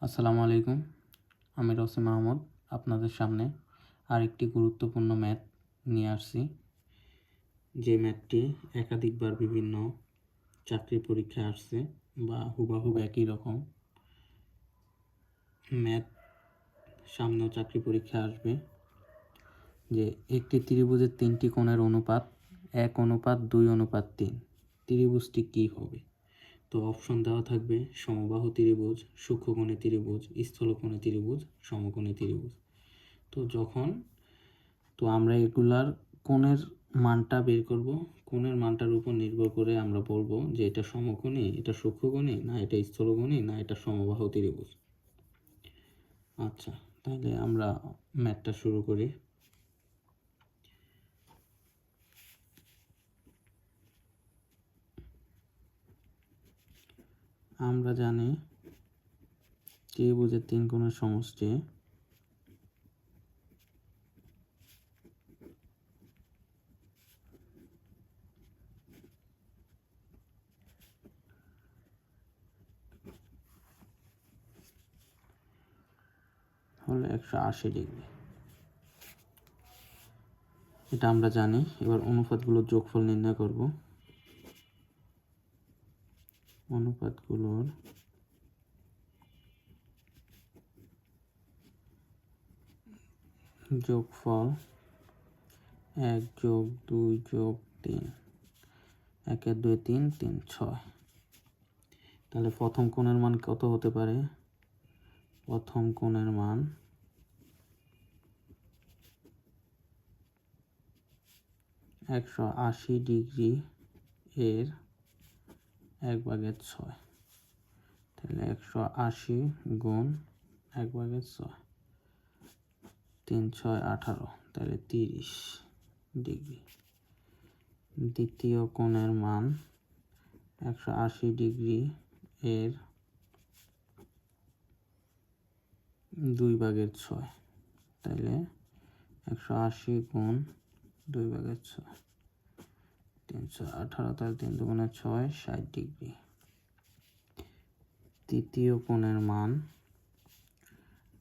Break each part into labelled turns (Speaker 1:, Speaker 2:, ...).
Speaker 1: আসসালামু আলাইকুম। আমি রসিম আহমদ আপনাদের সামনে আরেকটি গুরুত্বপূর্ণ ম্যাথ নিয়ে আসছি, যে ম্যাথটি একাধিকবার বিভিন্ন চাকরি পরীক্ষায় আসছে বা হুবাহুব একই রকম ম্যাথ সামনেও চাকরি পরীক্ষা আসবে। যে একটি ত্রিভুজের তিনটি কোণের অনুপাত 1:2:3, ত্রিভুজটি কী হবে? তো অপশন দেওয়া থাকবে সমবাহু ত্রিভুজ, সূক্ষ্মকোণী ত্রিভুজ, স্থূলকোণী ত্রিভুজ, সমকোণী ত্রিভুজ। তো আমরা এগুলার কোণের মানটা বের করব। কোণের মানটার উপর নির্ভর করে আমরা বলবো যে এটা সমকোণী, এটা সূক্ষ্মকোণী, না এটা স্থূলকোণী, না এটা সমবাহু ত্রিভুজ। আচ্ছা, তাহলে আমরা ম্যাথটা শুরু করি। আমরা জানি ত্রিভুজের তিন কোণের সমষ্টি হলো 180 ডিগ্রি। এটা আমরা জানি। এবার অনুপাতগুলোর যোগফল নির্ণয় করব। অনুপাতগুলোর যোগফল 1 + 2 + 3, 1 এর 2 3, 3 6। তাহলে প্রথম কোণের মান কত হতে পারে? প্রথম কোণের মান 180 ডিগ্রি এর 1/6। তাহলে 180 গুণ 1/6, 3 6 18, তাহলে 30 ডিগ্রি। দ্বিতীয় কোণের মান 180 ডিগ্রি এর 2/6, তাহলে 180 গুণ 2/6, 3 6 18, তাহলে 3 2 6, 60 ডিগ্রি। তৃতীয় কোণের মান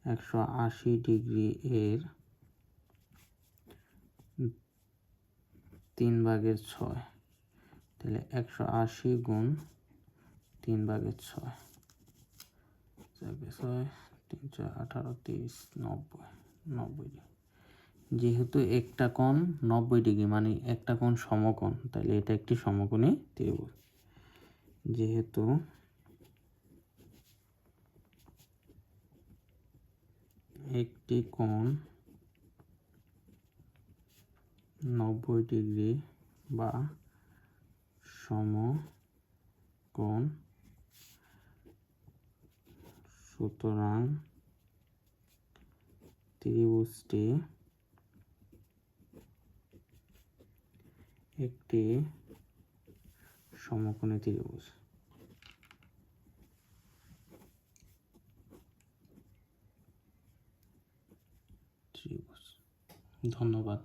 Speaker 1: 180 ডিগ্রি এর 3/6, তাহলে 180 গুণ 3/6, 6 3 4 18 30 90 ডিগ্রি। যেহেতু একটা কোণ 90 ডিগ্রি, মানে একটা কোণ সমকোণ, তাহলে এটা একটি সমকোণী ত্রিভুজ। যেহেতু একটি কোণ 90 ডিগ্রি বা সমকোণ, সুতরাং ত্রিভুজটি একটি সমকোণী ত্রিভুজ। ধন্যবাদ।